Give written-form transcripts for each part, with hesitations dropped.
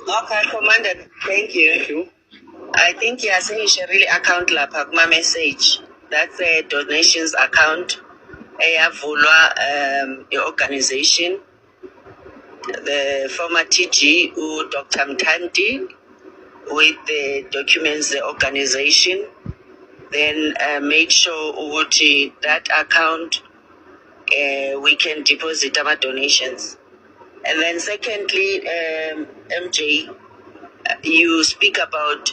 Okay, Commander, thank you. Thank you. I think you are saying really account lapha kuma message. That's a donations account. Eyavulwa organization. The former TG Dr. Mtanti with the documents the organization. Then make sure that account we can deposit our donations. And then secondly, MJ, you speak about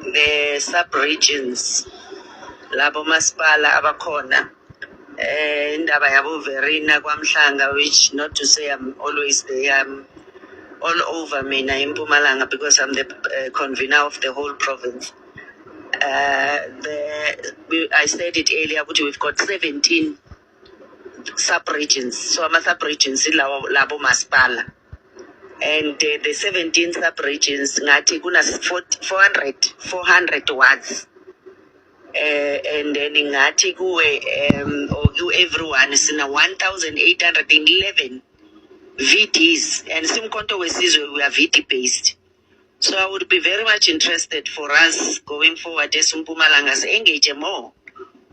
the sub-regions, labo masipala abakhona, indaba yabo Verina kwaMhlanga, which not to say I'm always there, I'm all over mina in Mpumalanga because I'm the convener of the whole province. I said it earlier, but we've got 17 sub-regions. So I'm a sub-regions labo masipala. And the 17 sub-regions, ngati kuna 400 wards. And then ngati kuwe, everyone, sina 1,811 VTs. And Simkonto Wesizwe, we are VT based. So I would be very much interested for us going forward as Mpumalangas engage more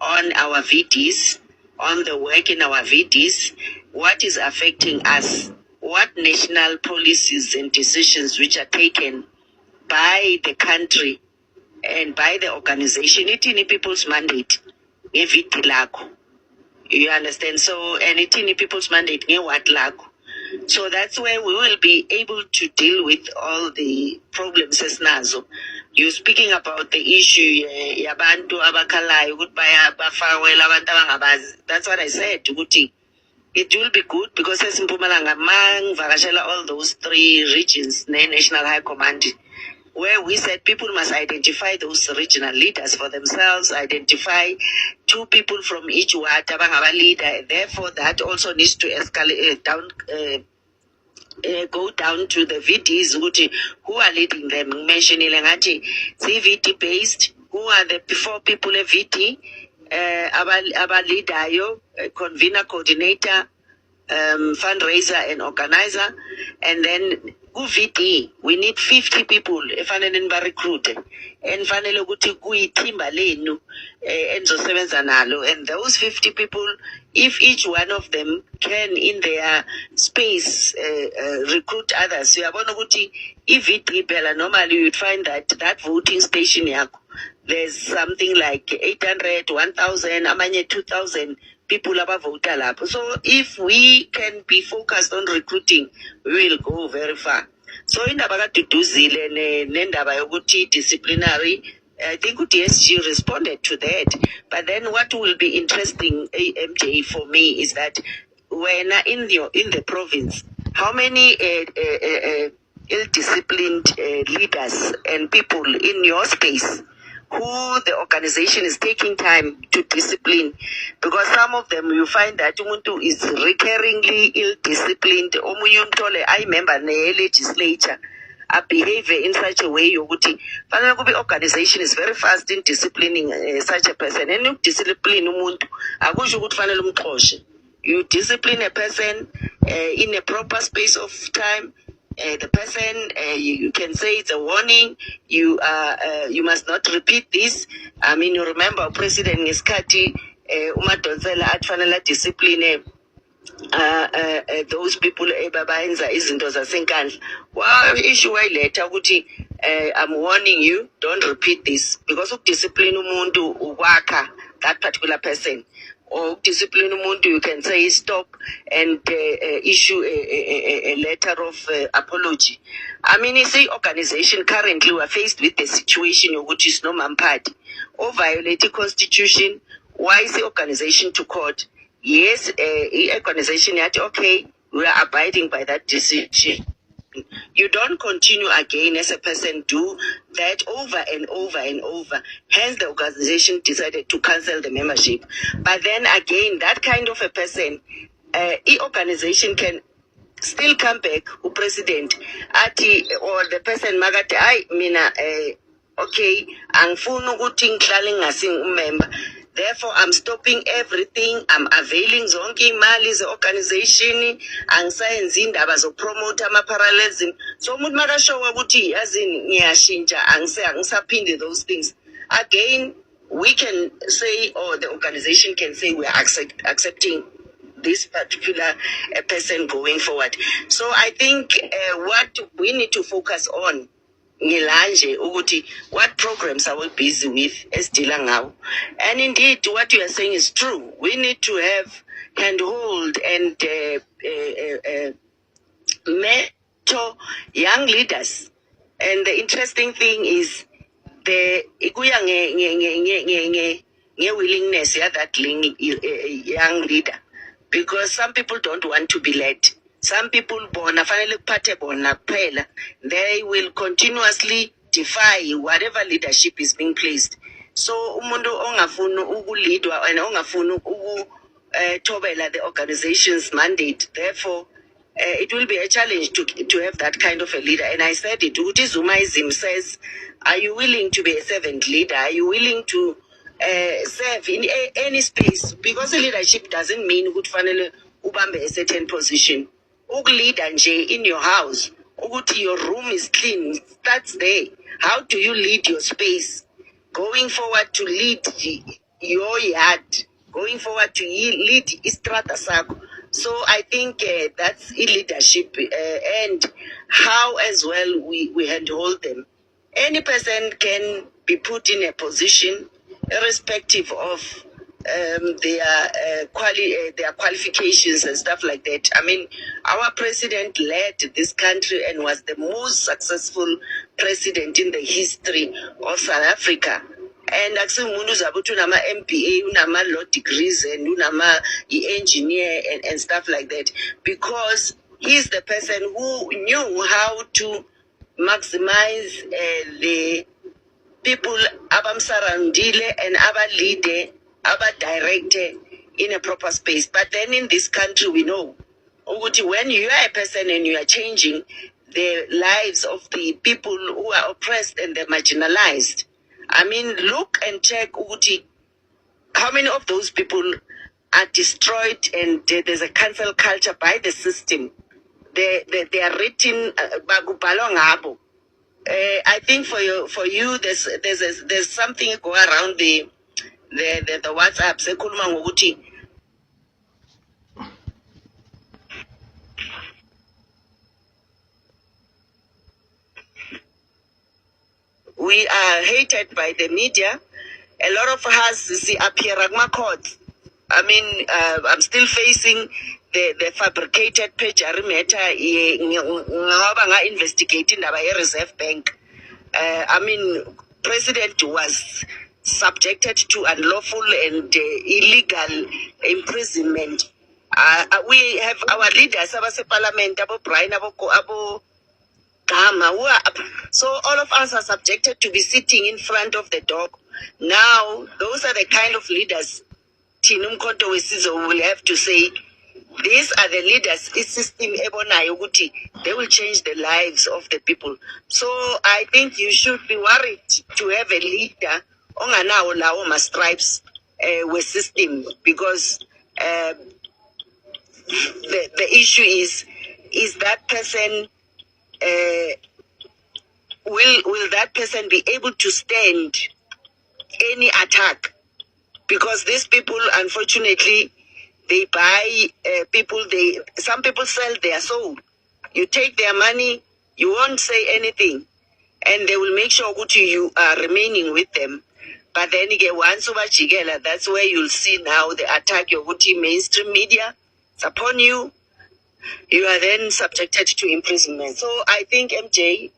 on our VTs, on the work in our VTs, what is affecting us, what national policies and decisions which are taken by the country and by the organization. It in people's mandate. You understand? So, and it in people's mandate. So that's where we will be able to deal with all the problems as nazo. You're speaking about the issue, yabantu abakalayo, that's what I said, Guti. It will be good because as Mpumalanga, Vakashela, all those three regions, National High Command, where we said people must identify those regional leaders for themselves, identify 2 people from each ward, leader. Therefore, that also needs to escalate down, go down to the VTs, who are leading them. Mentioning VT based, who are the 4 people a VT, our leader, convener, coordinator, fundraiser and organizer, and then VT, we need 50 people efanele recruit and fanele ukuthi kuyithimba lenu enzosebenza nalo, and those 50 people, if each one of them can in their space recruit others, uyabona ukuthi VT phela normally you'd find that voting station yakho there's something like 800, 1,000, amanye 2,000 people vote lapho. So if we can be focused on recruiting, we will go very far. So indaba kaDuduzile nendaba yokuthi disciplinary, I think DSG responded to that. But then what will be interesting, MJ, for me is that when in the province, how many ill-disciplined leaders and people in your space who the organization is taking time to discipline, because some of them you find that umuntu is recurringly ill-disciplined. I remember the legislature a behavior in such a way yokuthi fanele kube organization is very fast in disciplining such a person, and you discipline umuntu akusho ukuthi fanele umxoshe. You discipline a person in a proper space of time. The person, you can say it's a warning. You must not repeat this. I mean, you remember President Ngiskati, uMadonsela atfanela discipline those people ebabayenza izinto zasenkandla. Well, issue wayileta ukuthi I'm warning you, don't repeat this, because ukudiscipline umuntu ukwakha that particular person. Or discipline umuntu, you can say stop and issue a letter of apology. I mean, you see, organization currently we are faced with the situation which is no party or violating constitution. Why is the organization to court? Yes, organization yet okay, we are abiding by that decision. You don't continue again as a person do that over and over and over. Hence, the organization decided to cancel the membership. But then again, that kind of a person, organization can still come back, president, or the person magate, I mina, okay, angfunu ukuthi ngihlale ngasing member. Therefore, I'm stopping everything. I'm availing zonke imali ze-organization. Angisayenzi indaba zokupromota ama-parallelism. So umuntu makashowa ukuthi yazi ngiyashintsha angisaphinde those things. Again, we can say, or the organization can say, we are accepting this particular person going forward. So I think what we need to focus on, ngilanje ukuthi what programs are we busy with esidila ngawo. And indeed what you are saying is true. We need to have handhold and mentor young leaders. And the interesting thing is the ikuya willingness ya that young leader, because some people don't want to be led. Some people they will continuously defy whatever leadership is being placed. So umuntu ongafunu ukulidwa and ongafunu thobela the organization's mandate. Therefore, it will be a challenge to have that kind of a leader. And I said it. Uti Zumaism says, are you willing to be a servant leader? Are you willing to serve in any space? Because leadership doesn't mean ukuthi ubambe a certain position. Lead nje in your house, your room is clean, that's there. How do you lead your space? Going forward to lead your yard, going forward to lead istrata sako. So I think that's leadership, and how as well we handhold them. Any person can be put in a position irrespective of their qualifications and stuff like that. I mean, our president led this country and was the most successful president in the history of South Africa. And akusimuntu zabuthi unama MBA, unama law degrees, and unama engineer and stuff like that, because he's the person who knew how to maximize the people abamsarandile and abalide, directed in a proper space. But then in this country, we know when you are a person and you are changing the lives of the people who are oppressed and they're marginalized. I mean, look and check how many of those people are destroyed, and there's a cancel culture by the system. They are written I think for you there's something go around the WhatsApp sekhuluma ngokuthi we are hated by the media. A lot of us appear at court. I mean, I'm still facing the fabricated page. I remember investigating the Reserve Bank. I mean, President was subjected to unlawful and illegal imprisonment. We have our leaders, our parliament, our Brian, our so all of us are subjected to be sitting in front of the door. Now, those are the kind of leaders Tinum Konto Wesizo will have to say, these are the leaders, system they will change the lives of the people. So I think you should be worried to have a leader on Laoma stripes with system, because the issue is that person will that person be able to stand any attack? Because these people, unfortunately, they buy some people sell their soul. You take their money, you won't say anything, and they will make sure you are remaining with them. But then again, once over Chigela, that's where you'll see now the attack your mainstream media. It's upon you. You are then subjected to imprisonment. So I think, MJ,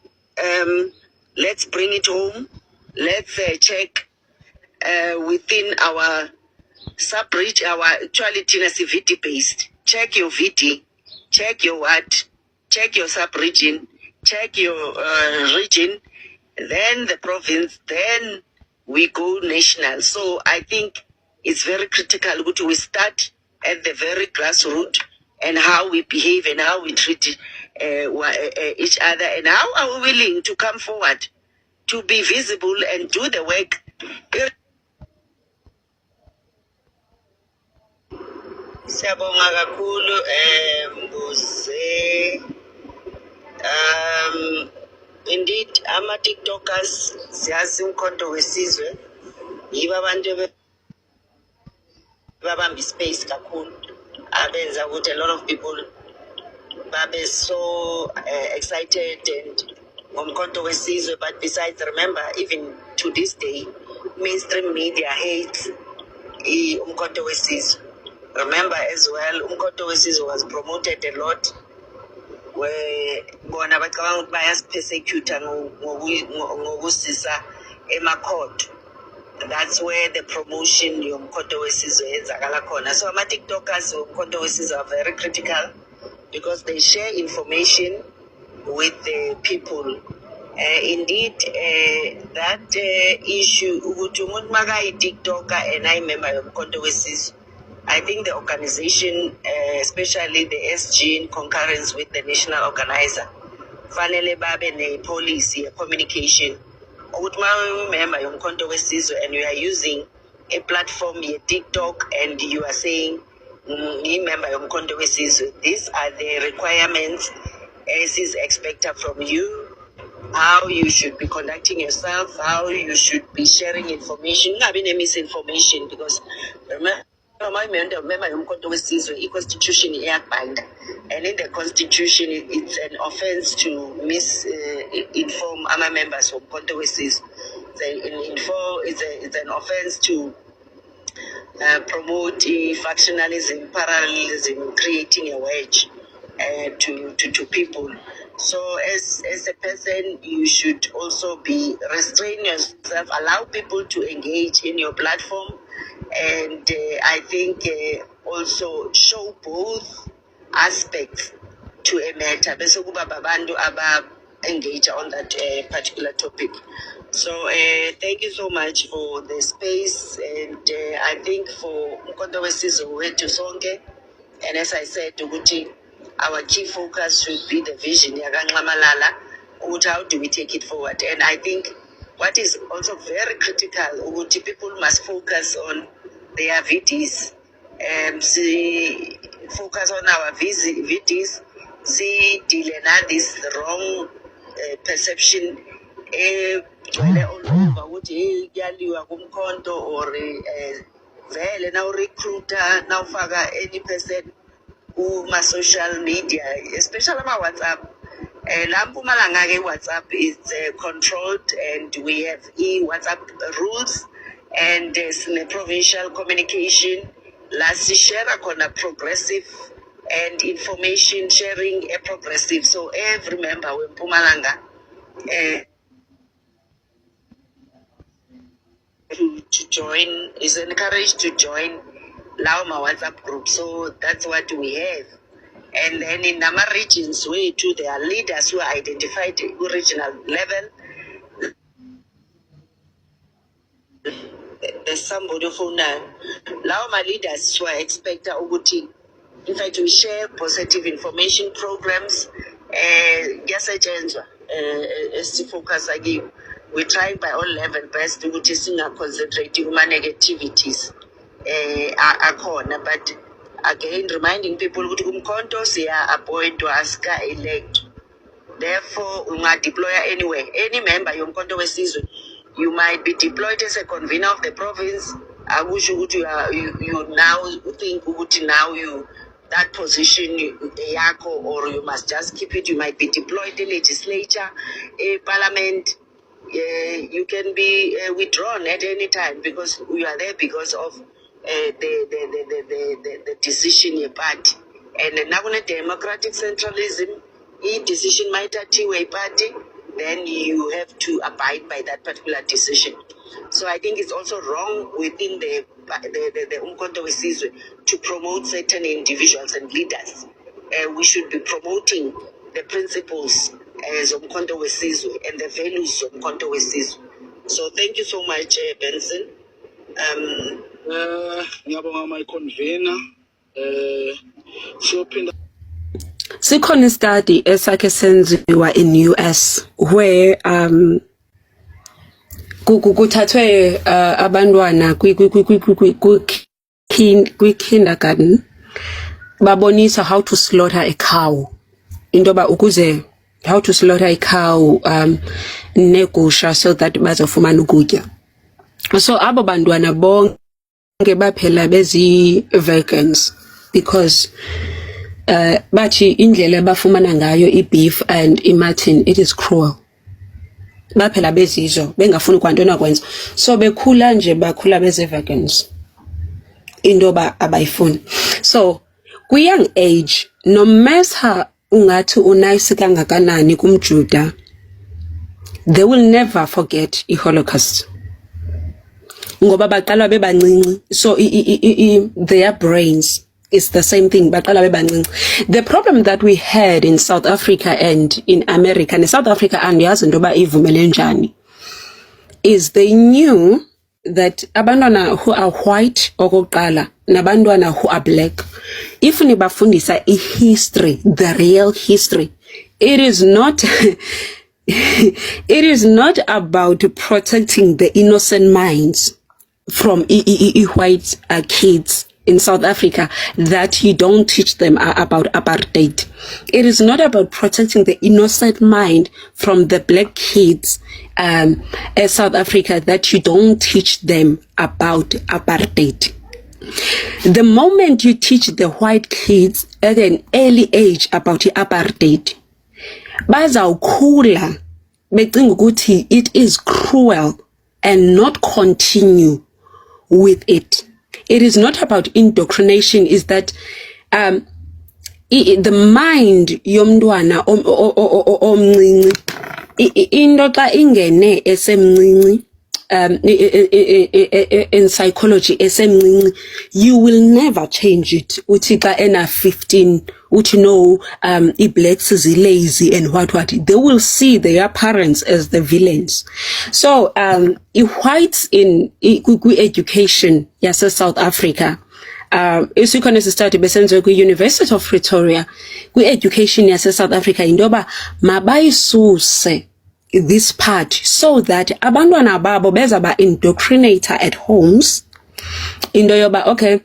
let's bring it home. Let's check within our sub-reach, our actuality CVT based. Check your VT, check your what, check your sub-region, check your region, then the province, then we go national. So I think it's very critical to we start at the very grassroots, and how we behave and how we treat each other, and how are we willing to come forward to be visible and do the work. Siyabonga kakhulu Mbuze. Indeed ama TikTokers siyazi umkhonto wesizwe yiba abantu babamba space kakhulu abenza ukuthi a lot of people babe so excited and ngomkhonto wesizwe. But besides, remember, even to this day mainstream media hates umkhonto wesizwe. Remember as well, umkhonto wesizwe was promoted a lot where bona bacabanga ukuthi bayasipersecuta ngokusisa emakhotho. That's where the promotion yomkhonto wesizwe yenzakala khona. So ama TikTokers yomkhonto wesizwe are very critical because they share information with the people. Indeed, that issue ukuthi umuntu makayi TikToker and ayimember yomkhonto wesizwe, I think the organization, especially the SG in concurrence with the national organizer, fanele babe ne policy, a communication. Ukuthi member yomkhonto wesizwe and you are using a platform ye TikTok and you are saying member yomkhonto wesizwe, these are the requirements as is expected from you, how you should be conducting yourself, how you should be sharing information. Not being misinformation, because remember yomkhonto wesizwe constitution iyakubanda, and in the constitution it's an offense to misinform ama members womkhonto wesizwe. It's an offense to promote factionalism, parallelism, creating a wedge to people. So as a person, you should also be restrain yourself, allow people to engage in your platform, and I think also show both aspects to a matter. Bese kuba babantu aba engage on that particular topic. So thank you so much for the space, and I think for umkhonto wesizwe wethu sonke, and as I said ukuthi our key focus should be the vision yakanxamalala, ukuthi how do we take it forward. And I think what is also very critical, ukuthi people must focus on their VDs, focus on our VDs, see deal and this wrong perception all over ukuthi yaliwa kumkhonto or vele now recruiter now faka any person kuma social media, especially my WhatsApp. Lampumalanga ke WhatsApp is controlled, and we have WhatsApp rules and provincial communication. Last share a progressive and information sharing a progressive. So every member of Mpumalanga to join is encouraged to join Lauma WhatsApp group. So that's what we have. And then in Nama regions, we too, there are leaders who are identified at regional level. There's somebody who now Lauma leaders who are expected Uguti. In fact, we share positive information programs. Yes, I change. Focus again. We try by all level best to concentrating on negativities. But again, reminding people ukuthi kumkhonto siya appoint to ask elect. Therefore, unga deploy anywhere. Any member yomkhonto wesizwe, you might be deployed as a convener of the province. Akusho ukuthi you now think ukuthi now you that position yako, or you must just keep it. You might be deployed in legislature, parliament. You can be withdrawn at any time because you are there because of the decision ye party. And now on a democratic centralism, each decision might achieve a party, then you have to abide by that particular decision. So I think it's also wrong within the umkhonto wesizwe to promote certain individuals and leaders. We should be promoting the principles as umkhonto wesizwe and the values of umkhonto wesizwe. So thank you so much, Benson. Ngiyabonga my convener. Sikhona study esake senziwa in US where kuthathwe abantwana kwi kindergarten babonisa how to slaughter a cow. Indoba ukuze how to slaughter a cow negusha so that bazofumana ukutya. So abo bantwana bonke baphela bezi vegans because bathi indlela bafumana ngayo ibeef and imutton, it is cruel. Baphela bezizwe bengafuni kwantona kwenza, so bekhula nje bakhula beze vegans, indoba abayifuni. So kwi young age, no matter ungathi unice kangakanani kumjuda, they will never forget i-Holocaust ngoba baqala bebancinci. So their brains is the same thing, baqala bebancinci. The problem that we had in South Africa and in America, and South Africa andiyazi ndoba ivumele njani, is they knew that abantwana who are white okokuqala nabantwana who are black, if nibafundisa history, the real history, it is not it is not about protecting the innocent minds from white kids in South Africa, that you don't teach them about apartheid. It is not about protecting the innocent mind from the black kids in South Africa, that you don't teach them about apartheid. The moment you teach the white kids at an early age about apartheid, bazawukhula becinga ukuthi it is cruel and not continue with it. It is not about indoctrination, is that the mind yomntwana omncinci into xa ingene esemncinci in psychology esemncinci, you will never change it. Uthi xa ena 15 uthi no, blacks is lazy and what they will see their parents as the villains. So whites in education yase South Africa, isikhona sisistudy besenziwe kwi-University of Pretoria, kwi-education yase South Africa, indoba mabayisuse this part so that abantwana babo beza ba indoctrinator at homes into yoba okay,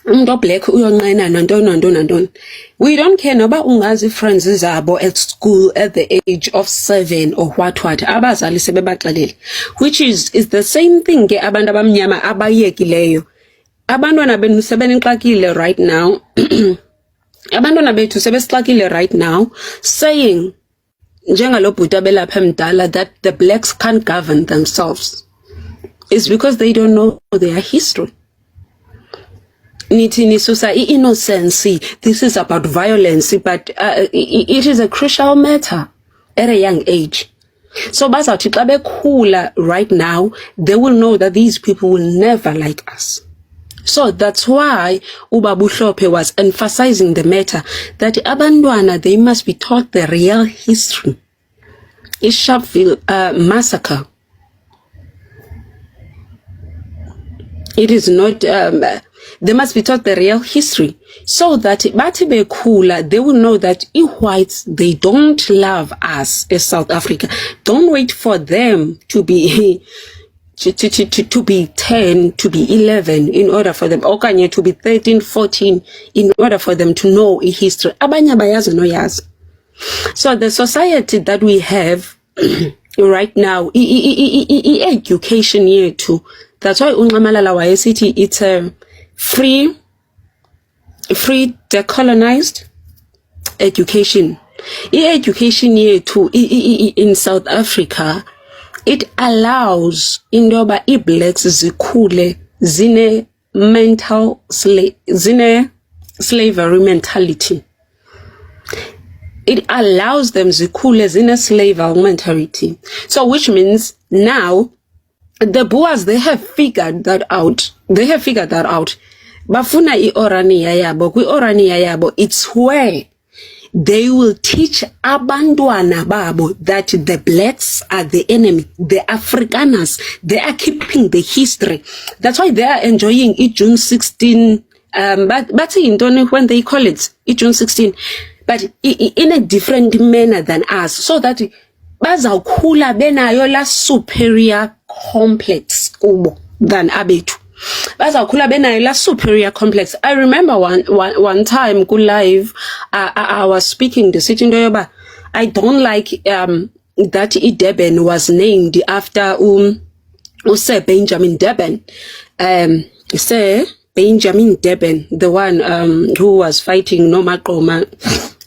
umuntu black uyonqena nantoni. We don't care noba ungazi friends zabo at school at the age of 7 or what abazali sebebaxelele, which is the same thing ke abantu abamnyama abayekileyo. Abantwana bethu sebenixakile right now abantwana bethu sebesixakile right now, saying njengalo bhuti abelapha emdala that the blacks can't govern themselves. It's because they don't know their history. Nithi nisusa innocence, this is about violence, but it is a crucial matter at a young age. So bazawuthi xa bekhula right now, they will know that these people will never like us. So that's why Ubaba Hlophe was emphasizing the matter that abantwana, they must be taught the real history. Sharpeville massacre. It is not, they must be taught the real history so that bathi bekhula, they will know that whites, they don't love us as South Africa. Don't wait for them to be to be 10, to be 11 in order for them, okanye to be 13, 14 in order for them to know history. Abanye bayazi no yazi. So the society that we have right now, education yethu, that's why uNxamalala wayesithi it's a free decolonized education. Education yethu in South Africa, it allows indoba blacks zikhule zine mental zine slavery mentality. It allows them zikhule zine slavery mentality. So which means now the Boers, they have figured that out. Bafuna i-orania yabo, kwi-orania yabo, it's where they will teach abantwana babo that the blacks are the enemy, the Afrikaners, they are keeping the history. That's why they are enjoying it June 16, but when they call it June 16, but in a different manner than us, so that bazawukhula benayo la superior complex kubo than abetu. bazawukhula benayo la superior complex. I remember one time ku live I was speaking ndisithi into yoba I don't like that Durban was named after Sir Benjamin Durban. Sir Benjamin Durban, the one who was fighting no Maqoma,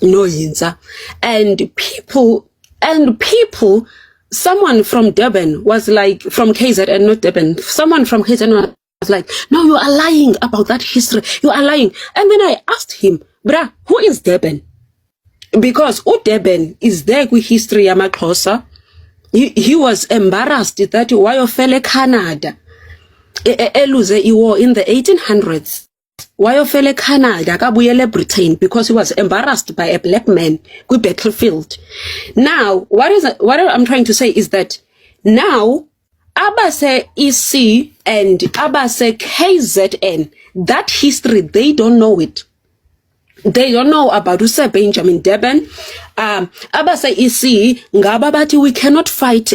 no Yinza. And people, someone from Durban was like, from KZN, not Durban, someone from KZN was like, no, you are lying about that history. You are lying. And then I asked him, bruh, who is Durban? Because Durban is there with history yamaXhosa. He was embarrassed that wayofele Canada eluze iwar in the 1800s. Wayofele Canada kabuyele Britain because he was embarrassed by a black man ku battlefield. Now, what I'm trying to say is that now abase EC and abase KZN, that history, they don't know it. They don't know about Sir Benjamin Durban. Abase EC ngaba bathi we cannot fight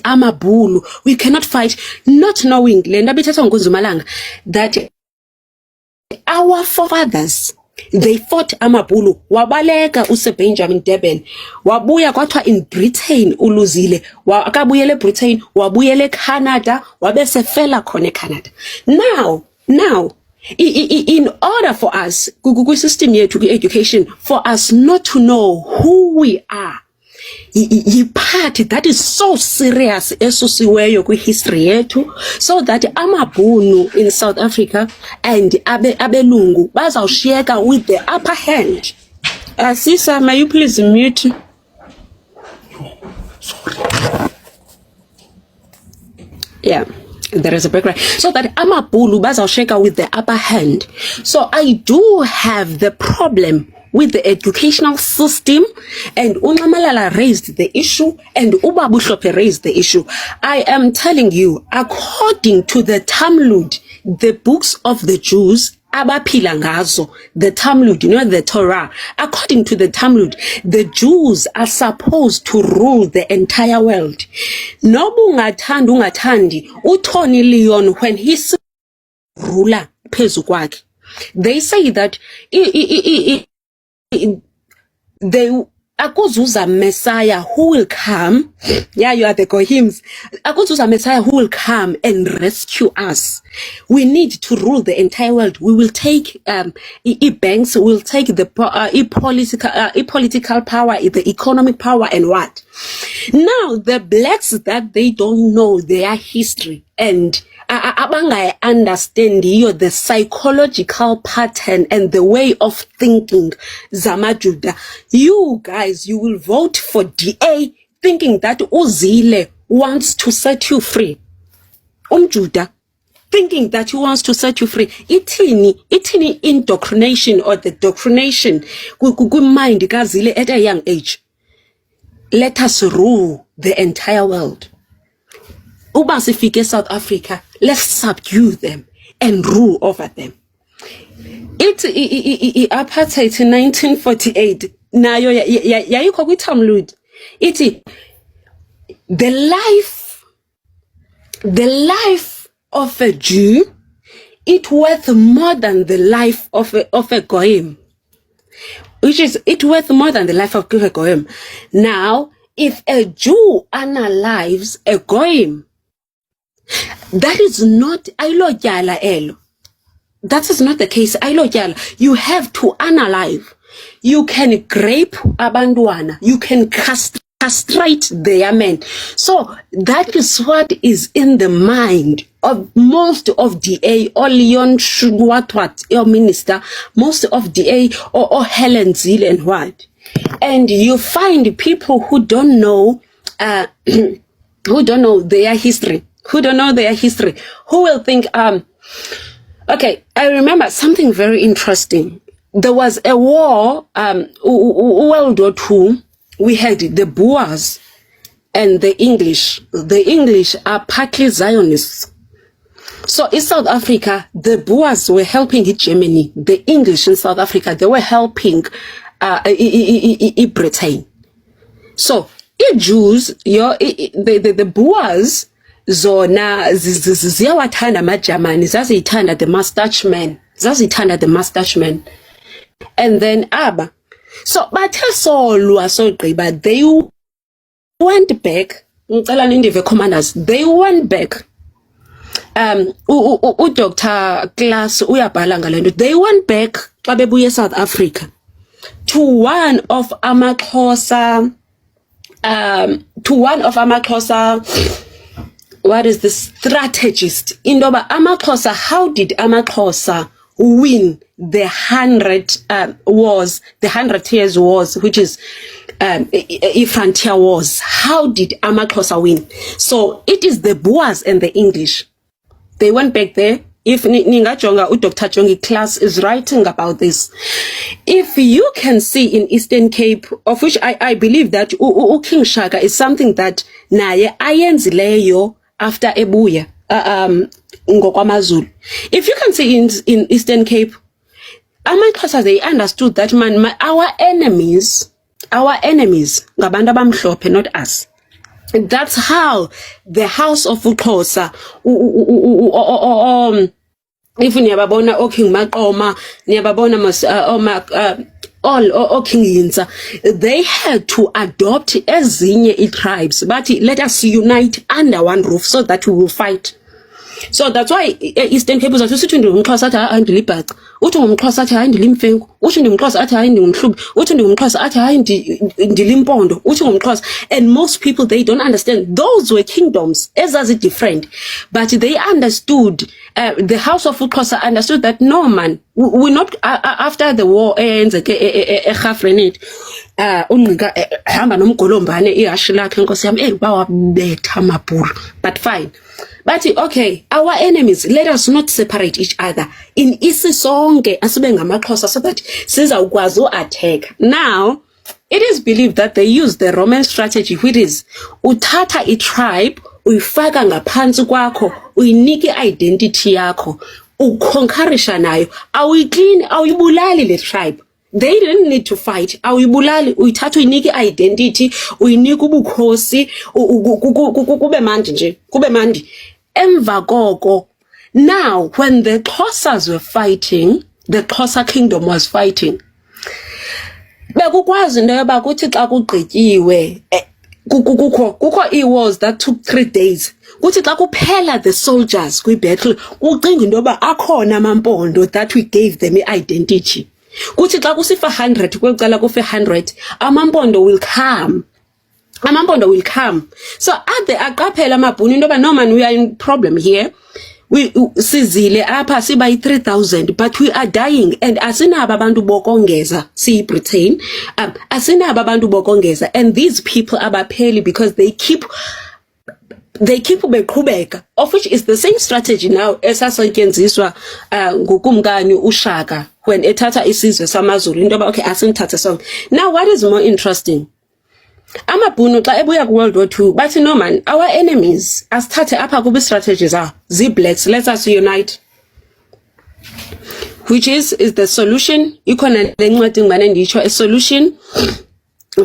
amabhulu, we cannot fight, not knowing lenda bithetha ngoNzumalanga that our forefathers, they fought amabhulu, wabaleka Sir Benjamin Durban, wabuya kwathiwa in Britain uluzile, akabuyele Britain, wabuyele Canada, wabese fela khona Canada. Now in order for us, system yethu education, for us not to know who we are, part that is so serious esosiweyo kwi history yethu, so that amabhunu in South Africa and abelungu bazawushiyeka with the upper hand. Sisa, may you please mute? Sorry. Yeah. There is a break, right? So that amabhulu bazawushiyeka with the upper hand. So I do have the problem with the educational system, and uNcamalala raised the issue, and uBaba uHlophe raised the issue. I am telling you, according to the Talmud, the books of the Jews, abaphila ngazo, the Talmud, you know, the Torah, according to the Talmud, the Jews are supposed to rule the entire world. Nobu ungathandi, uTony Leon, when he said ruler phezu kwakhe, they say that they akuzuza Messiah who will come. Yeah, you are the Gohims. Akuzuza Messiah who will come and rescue us. We need to rule the entire world. We will take banks, we will take the political power, the economic power, and what? Now the blacks that they don't know their history and abanga understand the psychological pattern and the way of thinking zamajuda. You guys, you will vote for DA thinking that Uzile wants to set you free. Juda, thinking that he wants to set you free. Itini indoctrination or the doctrination mind gazile at a young age. Let us rule the entire world. Ubasifike South Africa, let's subdue them and rule over them. Apartheid in 1948. Nayo yayikho kwiTalmud. Ithi the life of a Jew, it worth more than the life of a Goyim. Which is, it worth more than the life of a Goyim. Now, if a Jew unalives a Goyim, that is not ayilojala elo. That is not the case. Ayilojala. You have to unalive. You can grape abantwana. You can castrate their men. So that is what is in the mind of most of DA or Leon Shugwatwat, your minister, most of DA or Helen Zille and what. And you find people who don't know their history. Who don't know their history, who will think, okay, I remember something very interesting. There was a war, World War II, we had the Boers and the English. The English are partly Zionists. So in South Africa, the Boers were helping Germany. The English in South Africa, they were helping Britain. So, Jews, the Boers, zona ziyawathanda amaJamani, zaziyithanda the mustache man, and then so bathe solwa sogqiba, they went back. Ngicela nindive commanders, they went back. Dr. Class uyabhala ngale nto. They went back xa bebuye eSouth Africa to one of amaXhosa, what is the strategist? Indoba amaXhosa, how did amaXhosa win the 100 years wars, which is frontier wars? How did amaXhosa win? So it is the Boers and the English. They went back there. If Ningajonga, Dr. Jongi Class is writing about this. If you can see in Eastern Cape, of which I believe that King Shaka is something that naye ayenzileyo after ebuya ngokwamazulu. If you can see in Eastern Cape, amaXhosa, they understood that our enemies ngabantu abamhlophe, not us. That's how the House of Xhosa, if niyababona King Maqoma, niyababona all King Yinsa, they had to adopt ezinye tribes, but let us unite under one roof so that we will fight. So that's why Eastern Cape uzathi usithi ndingumXhosa athi hayi ndilibhaca, uthi ngumXhosa athi hayi ndilimfengu, uthi ndingumXhosa athi hayi ndingumhlubi, uthi ndingumXhosa athi hayi ndilimpondo, uthi ngumXhosa. And most people, they don't understand. Those were kingdoms ezazi different, but they understood. The House of Xhosa understood that no man, we're not after the war ends eGafrenet. Unqika hamba nomgolombane ihashi lakhe Nkosi yami bawabetha amabhulu, but fine. But okay, our enemies, let us not separate each other. In isisonke asibe ngamaXhosa so that sizawukwazi uattack. Now, it is believed that they use the Roman strategy, which is uthatha tribe, uyifaka ngaphansi kwakho, uyinike identity yakho, ukonquerisha nayo, awuyiclean, awuyibulali le tribe. They didn't need to fight. Awuyibulali, uyithatha uyinike identity, uyinike ubukhosi, kube mandi nje, kube mandi. Emva koko, now when the Xhosas were fighting, the Xhosa kingdom was fighting. Bekukwazi into yoba kuthi xa kugqityiwe, kukho wars that took 3 days. Kuthi xa kuphela the soldiers kwi-battle, ucinga into yoba akhona amampondo that we gave them identity. Kuthi xa kusifa 100 kwecala kufe 100, amampondo will come. So ade aqaphela amabhunu into yoba no man, we are in problem here. We sizile apha siba 3,000, but we are dying, and asinabo abantu bokongeza. See Britain, asinabo abantu bokongeza, and these people abapheli because they keep beqhubeka, of which is the same strategy now esasetyenziswa ngukumkani uShaka when ethatha isizwe samaZulu into yoba okay asimthathe sonke. Now what is more interesting, amabhunu xa ebuya ku-World War II bathi no man, our enemies asithathe apha kubi strategies are blacks, let us unite, which is the solution. Ikhona lencwadi ngibane nditsho, a solution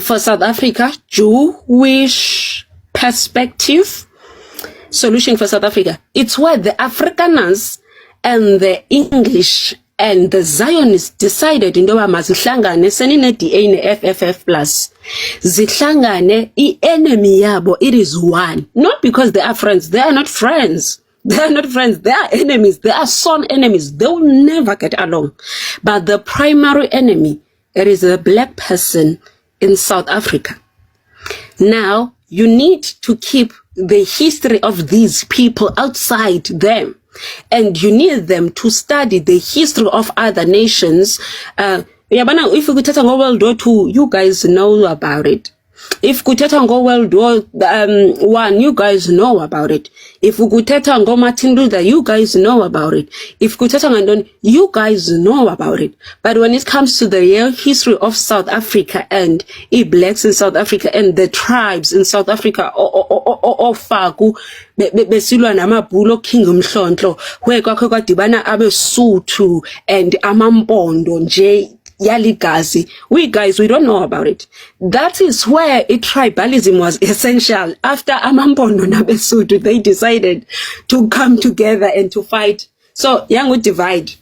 for South Africa, Jewish perspective, solution for South Africa. It's where the Afrikaners and the English and the Zionists decided into yoba mazihlangane, senine-DA ne-FFF plus, zihlangane, i-enemy yabo, it is one. Not because they are friends, they are not friends. They are enemies, they are sworn enemies, they will never get along. But the primary enemy, it is a black person in South Africa. Now, you need to keep the history of these people outside them. And you need them to study the history of other nations. If we kuthetha ngo-World War II, you guys know about it. If kuthetha ngo-World War I, you guys know about it. If kuthetha ngo-Martin Luther, you guys know about it. If kuthetha ngantoni, you guys know about it. But when it comes to the real history of South Africa and blacks in South Africa and the tribes in South Africa, ofaku besilwa namabhulu King Mhlonhlo, where kwakhe kwadibana abeSuthu and amampondo nje, yaligazi. We guys, we don't know about it. That is where tribalism was essential. After Amambondo Nabesutu, they decided to come together and to fight. So, yangu divide.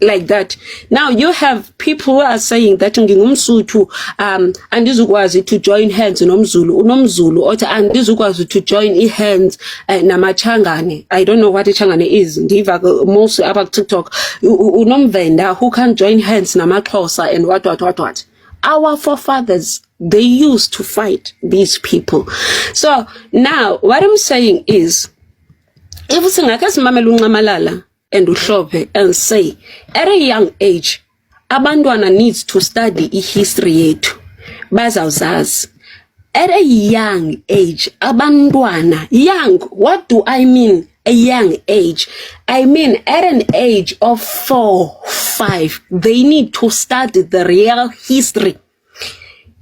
Like that. Now you have people who are saying that ngingumsuthu andizukwazi to join hands unomzulu or andizukwazi to join hands namachangane. I don't know what a changane is. Ndiva mostly about TikTok. Unomvenda who can join hands namaXhosa and what. Our forefathers, they used to fight these people. So now what I'm saying is, if singakasimamela uNcamalala and uHlophe and say, at a young age, abantwana needs to study history yethu. Bazawuzazi. At a young age, abantwana, young, what do I mean a young age? I mean at an age of 4, 5, they need to study the real history.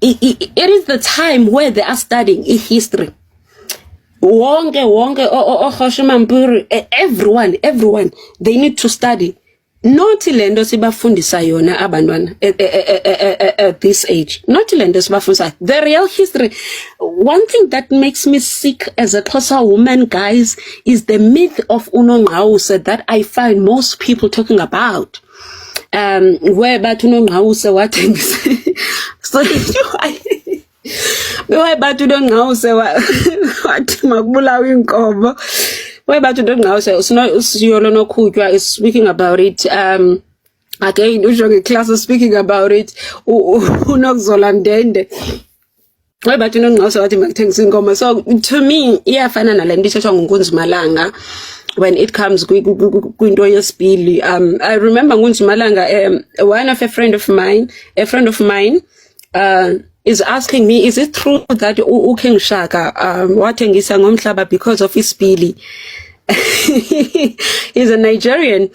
It is the time where they are studying history. Wonke, everyone, they need to study. Not lendo sibafundisa yona abantwana at this age. Not lendo sibafundisa. The real history. One thing that makes me sick as a Xhosa woman, guys, is the myth of uNongqawuse that I find most people talking about. Where but uNongqawuse wathengisa. So why but uNongqawuse wathi makubulawa inkomo. Why but uNongqawuse usiyolo nokhutshwa is speaking about it. Again, uJonge class is speaking about it. Unokuzola Ndende. Why but uNongqawuse wathi makuthengisa inkomo. So to me iyafana nalento ethethwa nguNkunzimalanga when it comes kwinto yesibili. I remember nguNkunzimalanga, one of a friend of mine is asking me, is it true that uKing Shaka wathengisa ngomhlaba because of isibili? He's a Nigerian.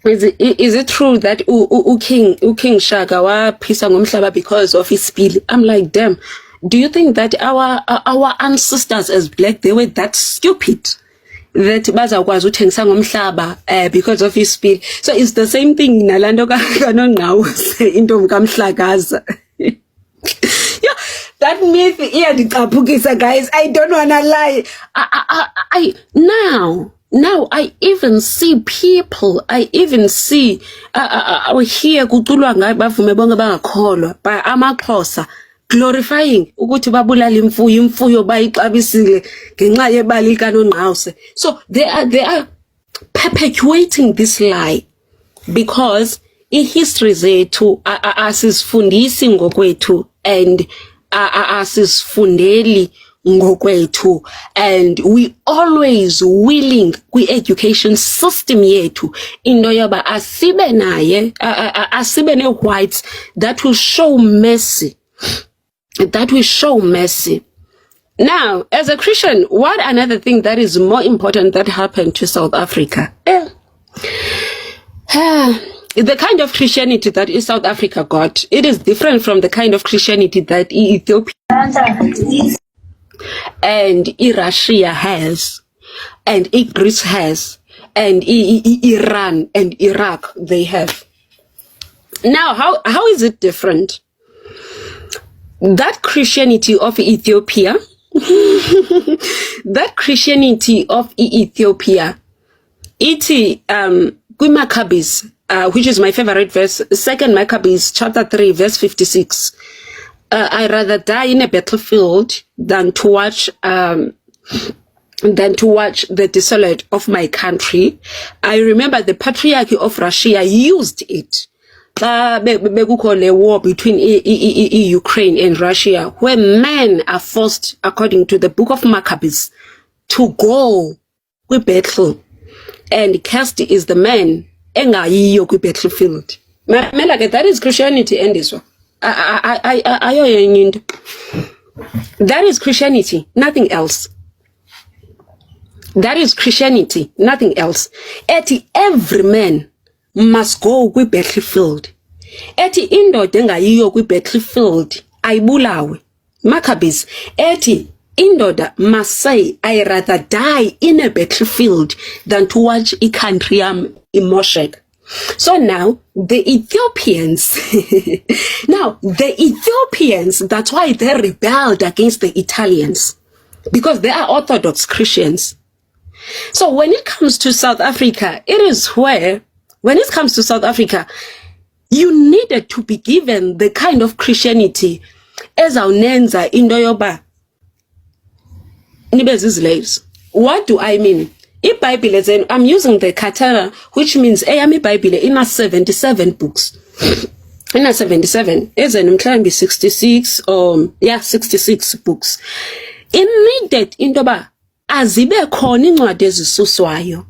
Is it true that uKing Shaka waphisa ngomhlaba because of isibili? I'm like, damn. Do you think that our ancestors as black, they were that stupid that bazakwazi uthengisa ngomhlaba because of isibili? So it's the same thing nalando kaNongqawuse intombi kaMhlakaza. Yeah, that myth iyadicaphukisa, guys. I don't wanna lie. I now I even see people. I even see here kuculwa ngayo bavume bonke bangakholwa by amaXhosa glorifying ukuthi babulala imfuyo bayixabisile ngenxa yebali kaNongqawuse. So they are perpetuating this lie because history zethu asisifundisi ngokwethu and asisifundeli ngokwethu, and we always willing kwi-education system yethu into yoba asibe naye asibe ne-whites that will show mercy. Now, as a Christian, what another thing that is more important that happened to South Africa? The kind of Christianity that South Africa got, it is different from the kind of Christianity that Ethiopia and Russia has, and Greece has, and Iran and Iraq they have. Now, how is it different? That Christianity of Ethiopia, iti Maccabees, which is my favorite verse, 2 Maccabees chapter 3 verse 56. I rather die in a battlefield than to watch the desolate of my country. I remember the patriarchy of Russia used it. A war between Ukraine and Russia, where men are forced, according to the book of Maccabees, to go with battle, and cursed is the man engayiyo ku battlefield. That is Christianity, and this one. That is Christianity, nothing else. That is Christianity, nothing else. Every man must go ku battlefield. Indoda engayiyo ku battlefield ayibulawe. Maccabees indoda must say, I rather die in a battlefield than to watch a country imoshek. So now the Ethiopians, that's why they rebelled against the Italians, because they are Orthodox Christians. So when it comes to South Africa, you needed to be given the kind of Christianity as aunenza into yoba nibe zislaves. What do I mean? IBhayibhile, I'm using the Katara, which means eyami iBhayibhile ina 77 books. Ina 77, mhlawumbe 66 or 66 books. It needed into yoba azibe khona incwadi ezisuswayo.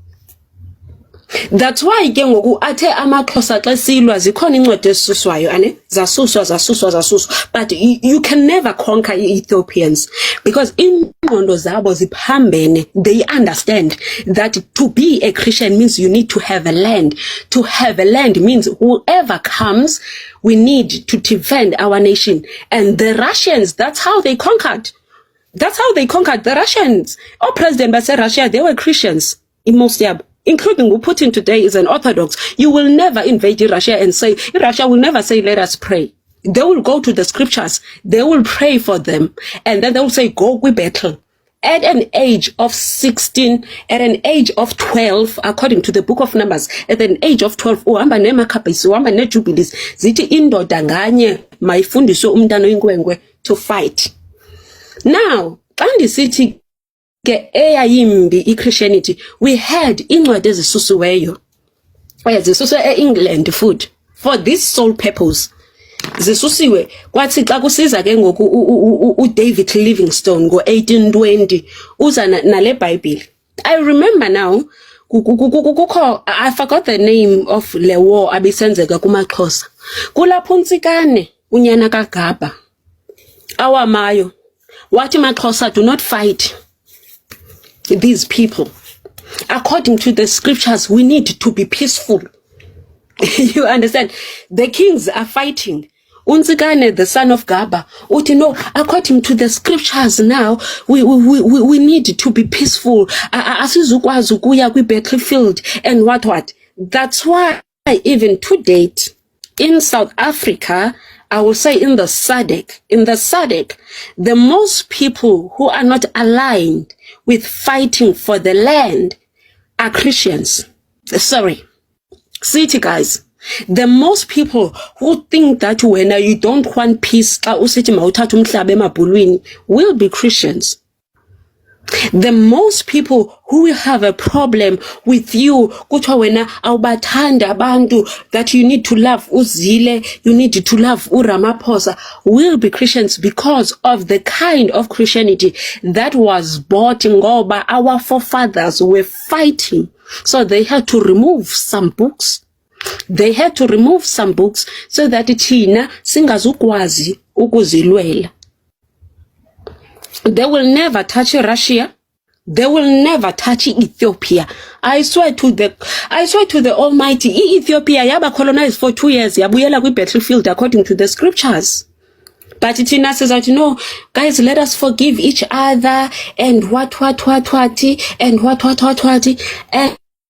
That's why ke ngoku athe amaXhosa xa silwa zikhona incwadi ezisuswayo ane zasuswa, but you can never conquer Ethiopians because ingqondo zabo ziphambene. They understand that to be a Christian means you need to have a land. To have a land means whoever comes, we need to defend our nation. And the Russians, that's how they conquered. The Russians. Oh, President Basa Russia, they were Christians in most of, including who Putin today is an Orthodox. You will never invade Russia and say, Russia will never say, let us pray. They will go to the scriptures. They will pray for them. And then they will say, go, we battle. At an age of 16, at an age of 12, according to the book of Numbers, at an age of 12, uhamba nemakhabhisi, uhamba nejubilees, zithi indoda nganye mayifundiswe umntana oyinkwenkwe to fight. Now, xa ndisithi ke eyayimbi iChristianity, we had incwadi ezisusiweyo. Zisusiwe eEngland futhi for this sole purpose. Zisusiwe kwathi xa kusiza ke ngoku uDavid Livingstone ngo1820 uza nale Bible. I remember now kukho, I forgot the name of le war abisenzeka kumaXhosa. Kulapho uNtsikane unyana kaGaba awamayo wathi maXhosa, do not fight these people. According to the scriptures, we need to be peaceful. You understand? The kings are fighting. Untsikane, the son of Gaba, uthi no, according to the scriptures now, we need to be peaceful. Asizukwazi ukuya kwi-battlefield and what. That's why even to date, in South Africa, I will say in the SADC, the most people who are not aligned with fighting for the land are Christians. Sorry. See it, guys. The most people who think that when you don't want peace, will be Christians. The most people who will have a problem with you, that you need to love Uzile, you need to love Ramaphosa, will be Christians because of the kind of Christianity that was bought in Goba. Our forefathers were fighting. So they had to remove some books. So that China singazukwazi ukuzilwela. They will never touch Russia. They will never touch Ethiopia. I swear to the Almighty, Ethiopia yaba colonized for 2 years. Yabuyela kwi battlefield according to the scriptures. But Tina says that, no, guys, let us forgive each other and what,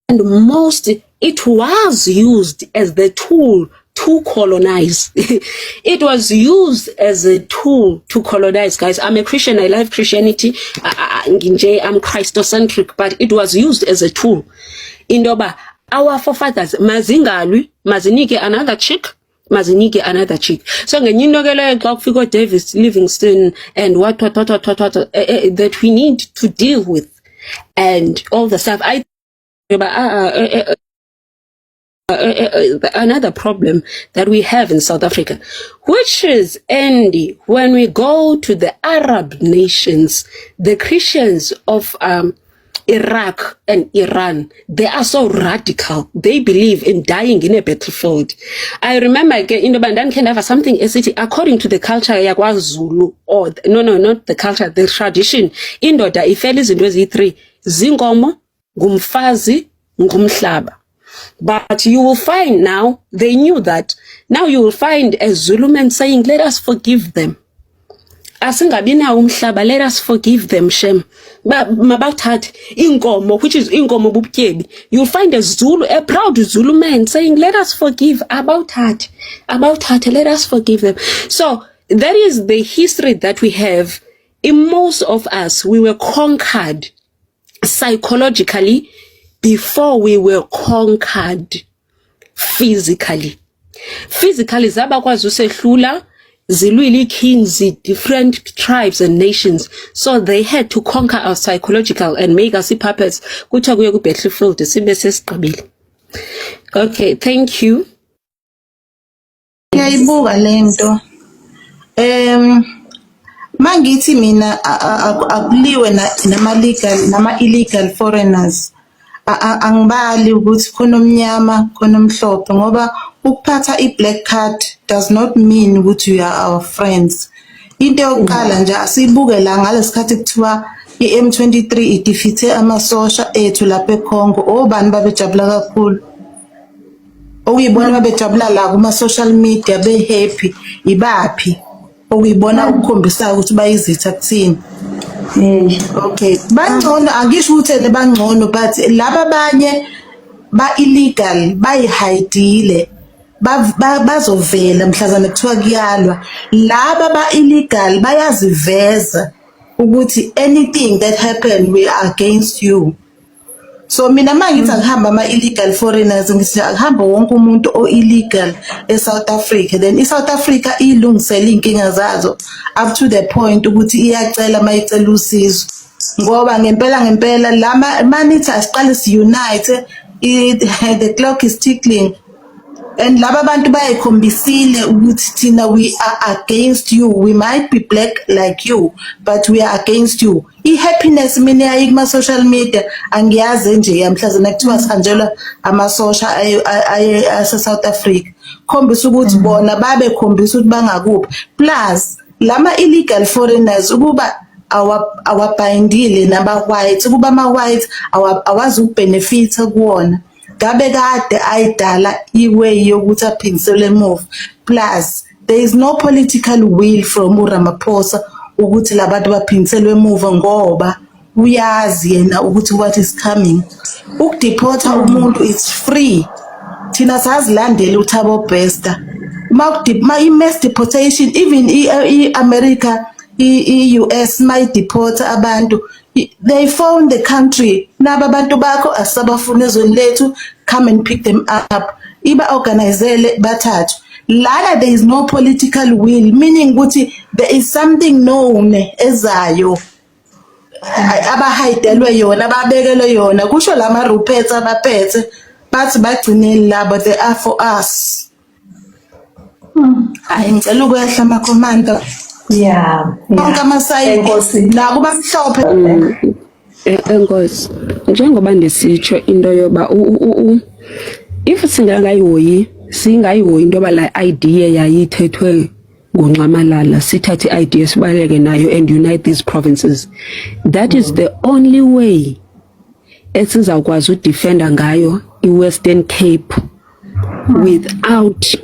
and most, it was used as the tool to colonize. It was used as a tool to colonize, guys. I'm a Christian. I love Christianity. I'm Christocentric, but it was used as a tool. Indoba, our forefathers, mazinike another chick. So ngenyinokelo xa kufika David Livingstone and what that we need to deal with and all the stuff. Another problem that we have in South Africa, which is, Andy, when we go to the Arab nations, the Christians of Iraq and Iran, they are so radical. They believe in dying in a battlefield. I remember in the Bandan can have something according to the culture Zulu, or no, not the culture, the tradition. Indoda ifeli zinto ezi3 zinkomo, ngumfazi, ngumhlaba. But you will find now, they knew that. Now you will find a Zulu man saying, let us forgive them. asingabi nawo umhlaba. Let us forgive them, Shem. Mabawuthathe inkomo, which is inkomo bubutyebi. You'll find a Zulu, a proud Zulu man saying, let us forgive. Abawuthathe, let us forgive them. So that is the history that we have. In most of us, we were conquered psychologically before we were conquered physically. Physically, zabakwazi usehlula zilwili kings, different tribes and nations. So they had to conquer our psychological and make us puppets. Kuthiwa kuye ku battlefield sibe sesigqibile. Okay, thank you. Ngiyayibuka lento. Mangithi mina akuliwe nama illegal foreigners. Angibali ukuthi khona omnyama khona omhlophe ngoba ukuphatha i-black card does not mean ukuthi you are our friends. Into yokuqala nje asibuke la ngalesikhathi kuthiwa i-M23 idefeate amasosha ethu lapha eCongo. Obani babejabula kakhulu. Okuyibona babejabula la kuma social media be happy ibaphi. Okuyibona ukukhombisa ukuthi bayizitha kuthini. Okay, bangcono angisho ukuthi bangcono, but laba abanye ba illegal bayihidile bazovela mhlazana kuthiwa kuyalwa. Laba ba illegal bayaziveza ukuthi anything that happened we are against you. So mina mangithi akuhamba ama illegal foreigners, ngithi akuhamba wonke umuntu o illegal eSouth Africa, then iSouth Africa ilungisela inkinga zazo up to the point ukuthi iyacela mayicela usizo. Ngoba ngempela lama manithi asiqale si unite, the clock is ticking. And laba bantu bayikhombisile ukuthi thina we are against you. We might be black like you, but we are against you. I-happiness mina yayikuma social media angiyazi nje yamhlazana kuthiwa sihanjelwa amasosha ase-South Africa. Khombisa ukuthi bona babe khombisa ukuthi bangakuphi. Plus lama illegal foreigners ukuba awabhayindile naba white, ukuba ama white awazi ukubenefita kuwona. Gabe kade ayidala iway yokuthi aphindisele emuva. Plus there is no political will from uRamaphosa ukuthi labantu baphindiselwe emuva ngoba uyazi yena ukuthi what is coming. Ukudeporta umuntu is free. Thina sazilandela uThabo Bester. Ma-mass deportation, even i-America, i-US might deport abantu. They found the country. Naba bantu bakho asabafuna ezweni lethu, come and pick them up. Iba organizele bathathu. Lana there is no political will, meaning ukuthi there is something known ezayo. Abahayidelwe yona, ababekelwe yona. Kusho lama Rupert abaphethe, bathi bagcinile labo, they are for us. Hayi ngicela ukwehla ama commander. Yeah. Bonke amasayi la kuba mhlophe. Enkosi, njengoba ndisitsho into yoba if singayihoyi into yoba la idea yayithethwe nguNcamalala, sithathe idea sibaleke nayo and unite these provinces. That is the only way esizawukwazi udefenda ngayo iWestern Cape without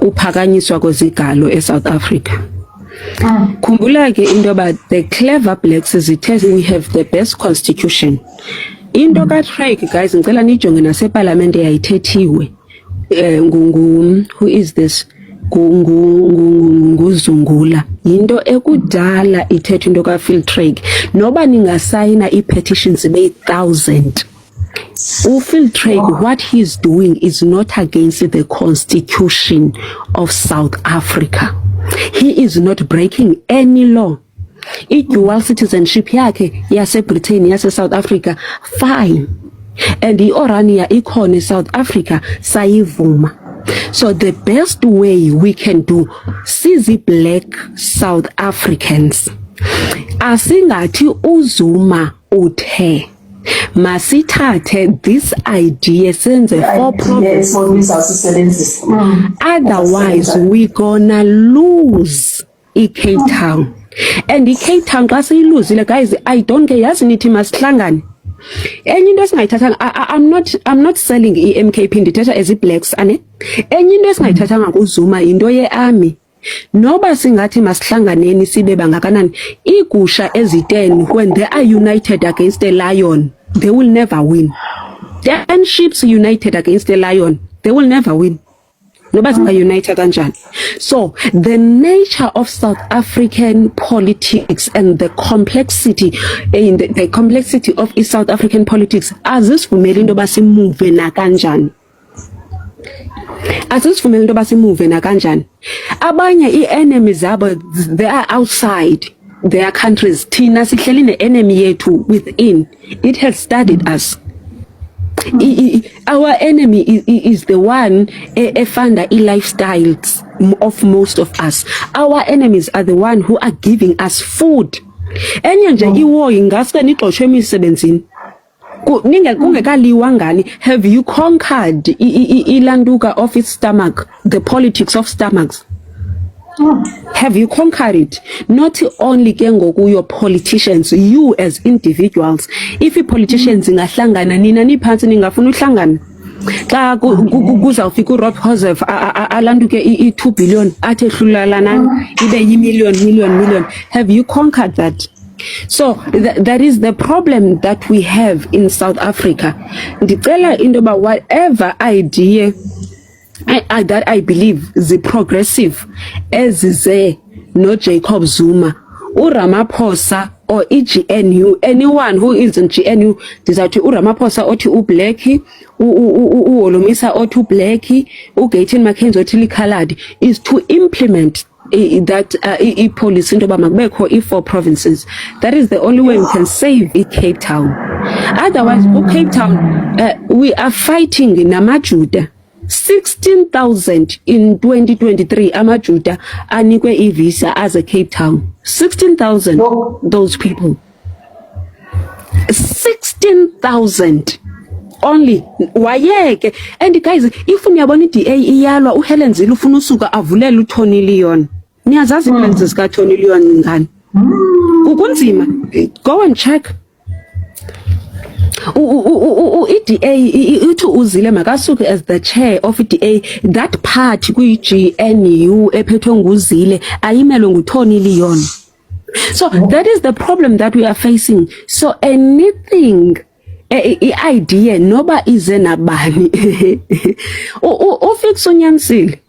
uphakanyiswa kwezigalo eSouth Africa. Khumbula ke into about the clever blacks zithe we have the best constitution. Into kaTrek guys ngicela nijonge naseParliament yayithethiwe. Who is this? Nguzungula. Into ekudala ithethe into kaPhil Trek. Noba ningasayina i-petitions be 1000. Phil Trek, what he's doing is not against the constitution of South Africa. He is not breaking any law. I-dual citizenship yakhe yase-Britain, yase-South Africa, fine. And i-Orania ikhona South Africa, sayivuma. So the best way we can do, sizi black South Africans, asingathi uZuma uthe, masithathe this idea senze for provinces. Otherwise we gonna lose Cape Town. And Cape Town xa siyiluzile guys, I don't care, yazi nithi masihlangane. Enye into esingayithathanga, I'm not selling MKP, ndithetha as blacks ane. Enye into esingayithathanga kuZuma into yearmy. noba singathi masihlanganeni sibe bangakanani, igusha ezi10 when they are united against a lion, they will never win. 10 sheep united against a lion, they will never win. Nobody united kanjani. So the nature of South African politics and the complexity in the complexity of South African politics azisivumeli into basimove na kanjani. Azisivumeli into basimove na kanjani. Abanye i-enemies zabo, they are outside their countries. Thina sihleli ne-enemy yethu within. It has studied us. Our enemy is the one funda lifestyles of most of us. Our enemies are the one who are giving us food. Enye nje iwo ingase nixoshwe emisebenzini. Kungekaliwa ngani, have you conquered ilanduka of its stomach, the politics of stomachs? Have you conquered it? Not only ke ngokuyo politicians, you as individuals. If politicians ingahlangana nina niphansi ningafuna uhlangana. Xa kuzawufika uRob Joseph alanduke i2 billion athe hlulalana ibe million. Have you conquered that? So that is the problem that we have in South Africa. Ndicela into ba whatever idea that I believe the progressive as no Jacob Zuma, uRamaphosa or EGNU, anyone who is in GNU, dizathi uRamaphosa othi uBlackie, uHolomisa othi uBlackie, uGayton McKenzie othi liColored, is to implement that policy into ba makubekho i4 provinces. That is the only way we can save Cape Town. Otherwise, Cape Town, we are fighting namajuda. 16,000 in 2023 amajuda anikwe i-visa as a Cape Town. 16,000 those people. 16,000 only. Wayeke. And guys, if niyabona i-DA iyalwa uHelen Zille ufuna usuka avulela uTony Leon. Niyazazi plans zika Tony Leon ngani? Kukunzima. Go and check. EDA uthi uzile makasuke as the chair of EDA. That part kwi-GNU ephethwe nguzile ayimelwe nguTony Leon. So that is the problem that we are facing. So anything idea noba ize nabani ufix unyanisile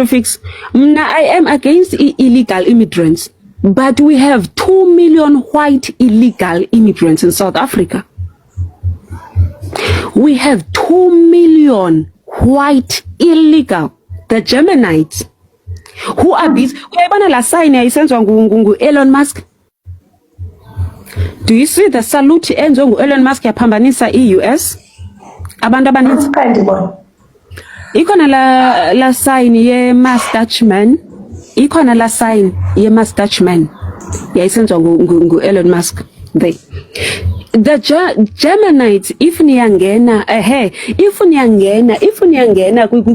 ufix. Mna I am against illegal immigrants, but we have 2 million white illegal immigrants in South Africa. We have 2 million white illegal, the Geminites, who are busy. Uyayibona la sign yayisenzwa ngu Elon Musk. Do you see the salute enziwe ngu Elon Musk yaphambanisa i-US? Abantu abaninzi. Ikhona la sign ye Mass Dutchman. Ikhona la sign ye Mass Dutchman yayisenzwa ngu Elon Musk. The Geminites, if niyangena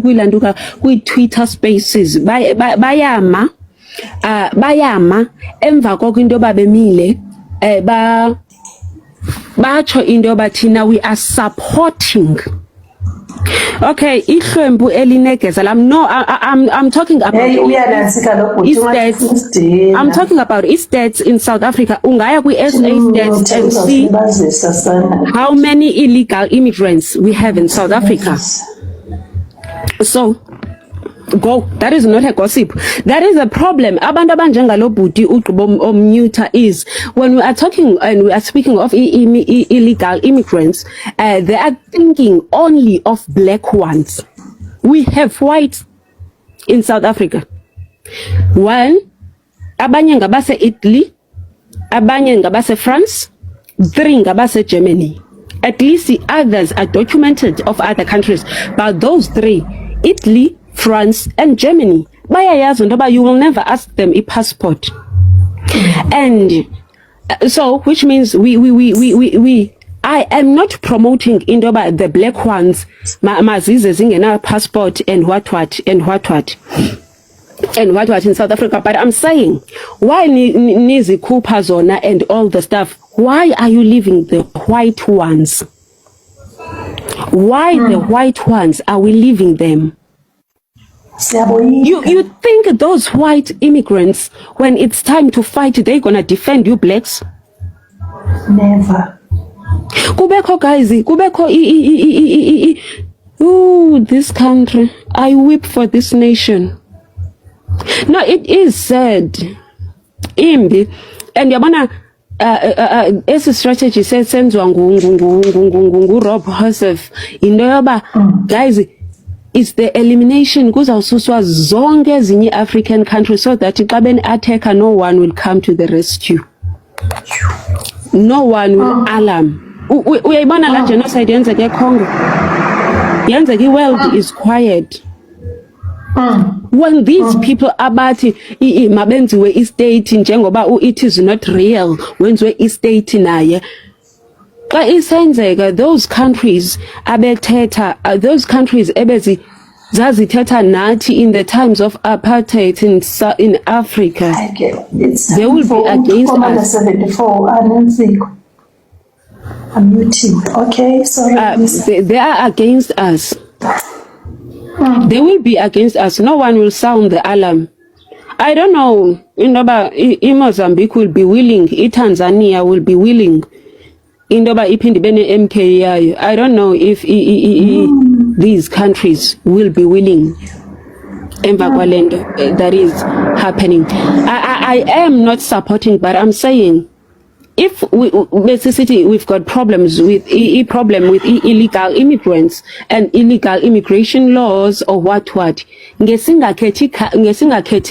kwilanduka kwi-Twitter spaces bayama emva koko into babemile batsho into bathina we are supporting. Okay, ihlwembu elinegeza lam. No, I'm talking about estates. I'm talking about estates in South Africa. Ungaya kwi-SA stats and see how many illegal immigrants we have in South Africa. So go, that is not a gossip. That is a problem. Abantu abanjengalo bhuti uGqibo Omnyuta is when we are talking and we are speaking of illegal immigrants, they are thinking only of black ones. We have whites in South Africa. One, abanye ngabase Italy, abanye ngabase France, 3 ngabase Germany. At least the others are documented of other countries, but those 3, Italy, France and Germany, bayayazi ndoba you will never ask them a passport. And so which means I am not promoting indoba the black ones mazize zingena passport and what in South Africa, but I'm saying why nizikhupha zona and all the stuff, why are you leaving the white ones? Why the white ones are we leaving them? You think those white immigrants, when it's time to fight, they're gonna defend you blacks? Never. Kubeko guys, kubeko ooh, this country. I weep for this nation. No, it is sad. Imbi. And yabona esi strategy senzwa ngu Rob Joseph. Into yoba guys, it's the elimination kuzawususwa zonke ezinye African countries so that xa beni attacker no one will come to the rescue. No one will alarm. Uyayibona la genocide yenzeke eCongo. Yenzeke world is quiet. When these people abathi mabenziwe istate njengoba it is not real wenziwe istate naye xa isenzeka those countries abethetha those countries ebezi zazithetha nathi in the times of apartheid in Africa they will be against us. 74 I'm muting. Okay, sorry. They are against us. They will be against us. No one will sound the alarm. I don't know. Mozambique will be willing. Tanzania will be willing. MK. I don't know if these countries will be willing. That is happening. I am not supporting, but I'm saying if we've got problems with illegal immigrants and illegal immigration laws or what ngesingakethi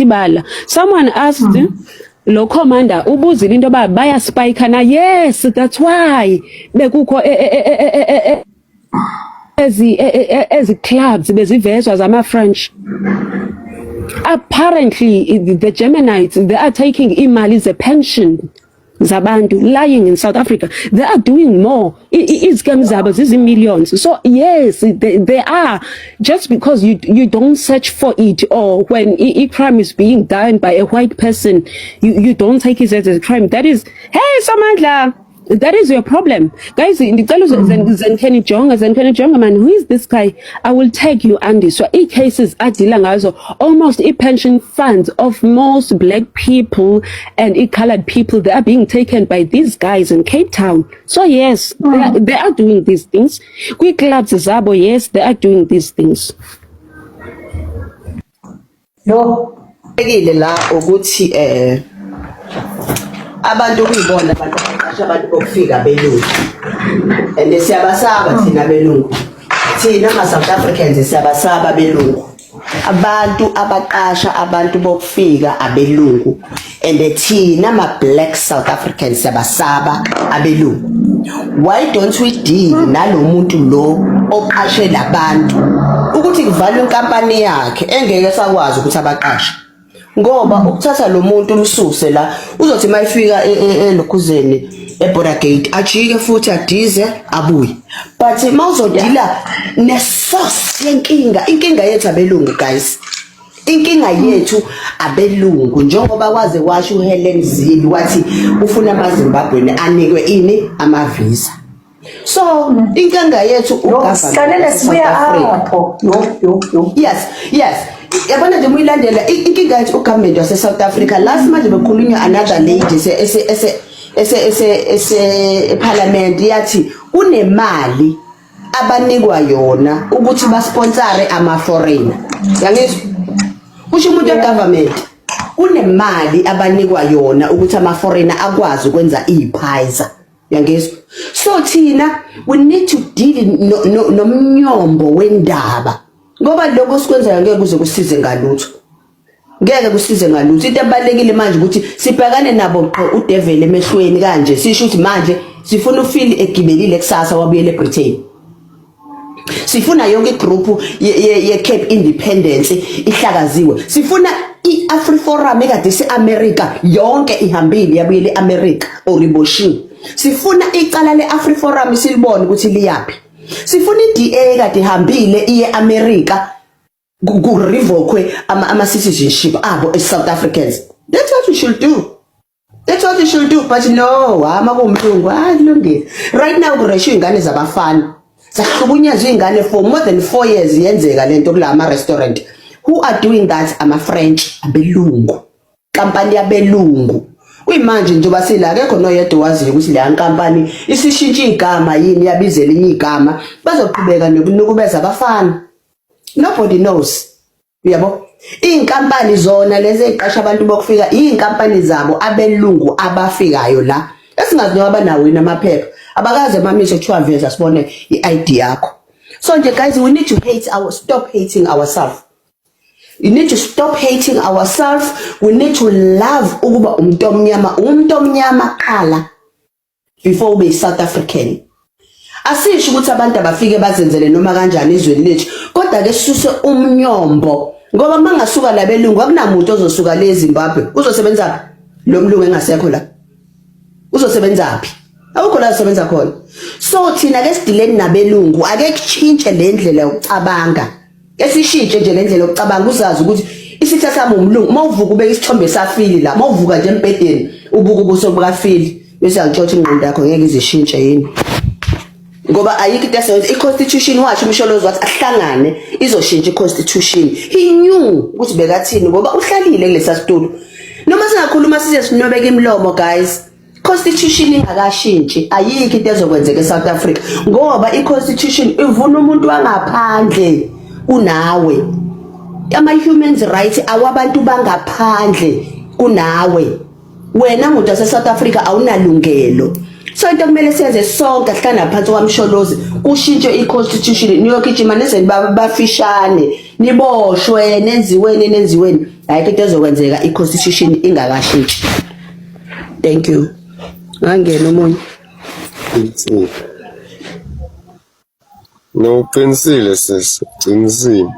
bala. Someone asked lo commander ubuzile into ba baya spike na. Yes, that's why bekukho ezi clubs bezivezwa zama French. Apparently the Geminites, they are taking imali as a pension zabantu lying in South Africa. They are doing more. Scams zabo zizi millions. So yes, they are. Just because you don't search for it, or when crime is being done by a white person, you don't take it as a crime. That is, hey Samantha, that is your problem. Guys, Zenkeni Jonga, man, who is this guy? I will tag you, Andy. So cases adila ngazo almost pension funds of most black people and colored people, they are being taken by these guys in Cape Town. So yes, they are doing these things. Quick clubs zabo, yes, they are doing these things. No. La ukuthi abantu kuyibona abantu bokufika belungu and siyabasaba thina belungu thina ma South Africans siyabasaba belungu abantu abaqasha abantu bokufika abelungu and thina ma black South Africans siyabasaba abelungu. Why don't we deal nalomuntu lo oqashe labantu ukuthi kuvalwe inkampani yakhe engeke sakwazi ukuthi abaqashe ngoba ukuthatha lo muntu umsuse la uzothi mayifika elokhuzeni eborder gate ajike futhi adize abuye but mawuzodila nesource yenkinga. Inkinga yethu abelungu guys, inkinga yethu abelungu njengoba waze washo uHelen Zille wathi ufuna amaZimbabwe anikwe ini amavisa. So inkinga yethu uGavana sibuya apho yo yes yabona nje muyilandela inkinga yethu uGovernment wase South Africa. Last manje bekhulunywa another lady ese parliament yathi kunemali abanikwa yona ukuthi basponsore ama foreigner. Yangizwa kusho umuntu wegovernment kunemali abanikwa yona ukuthi ama foreigner akwazi ukwenza iphiza. Yangizwa. So thina we need to deal nomnyombo wendaba ngoba lokho sikwenza ngeke kuze kusize ngalutho. Ngeke kusize ngalutho. Into ebalekile manje ukuthi sibhekane nabo qho udevil emehlweni kanje sisho ukuthi manje sifuna ufeel egibelile kusasa wabuyele eBritain. Sifuna yonke igroup ye Cape Independence ihlakaziwe. Sifuna iAfriforum ekade eseAmerica yonke ihambile yabuyele eAmerica oriboshiwe. Sifuna icala leAfriforum silibone ukuthi liyapi. Sifuna iDA kade ihambile iye America ku revoke ama citizenship abo as South Africans. That's what we should do. That's what we should do. But no, amakumlungu alungile. Right now kureshiwe ingane zabafana. Sakubunyazwe ingane for more than 4 years yenzeka lento kulama restaurant. who are doing that ama-French, abelungu, kampani yabelungu. Kuyimanje njengoba sila akekho noyedwa waziyo ukuthi leya nkampani isishintshe igama yini yabize elinye igama bazoqhubeka nokunukubeza abafana. Nobody knows. Uyabo? Inkampani zona lezi eziqasha abantu bokufika inkampani zabo abelungu abafikayo la. Esingazi noma nawo inamaphepha. Abakaze mamisho kuthiwa veza sibone i-ID yakho. So nje guys, we need to stop hating ourselves. You need to stop hating ourselves. We need to love ukuba umuntu omnyama qala before ube South African. Asisho ukuthi abantu abafike bazenzele noma kanjani izweni lethu, kodwa ke sisuse umnyombo ngoba mangasuka labelungu akunamuntu ozosuka le Zimbabwe uzosebenza phi lo mlungu engasekho la uzosebenza phi awukho la usebenza khona. So thina ke sidileni nabelungu ake kuchintshe le ndlela yokucabanga. Esishintshe nje le ndlela yokucabanga uzazi ukuthi isitha sami umlungu mawuvuka ube isithombe safili la mawuvuka nje empedeni ubuka ubuso bukafili bese angitshotha ingqondo yakho ngeke izishintshe yini ngoba ayikho into esenza i-constitution washo umsholozi wathi ahlangane izoshintsha i-constitution. He knew ukuthi bekathini ngoba uhlalile kulesa situlo noma singakhuluma size sinobeka imlomo guys. Constitution ingakashintshi ayikho into ezokwenzeka eSouth Africa ngoba i-constitution ivuna umuntu wangaphandle kunawe. Ama-human rights awabantu bangaphandle kunawe. Wena muntu wase-South Africa awunalungelo. So into kumele siyenze sonke sihlala phansi kwamsholozi kushintshe i-constitution niyogijima nizeni bafishane niboshwe nenziweni ayikho into ezokwenzeka i-constitution ingakashintshi. Thank you. Ngangena umunye. No, uqinisile sis, uqinisile.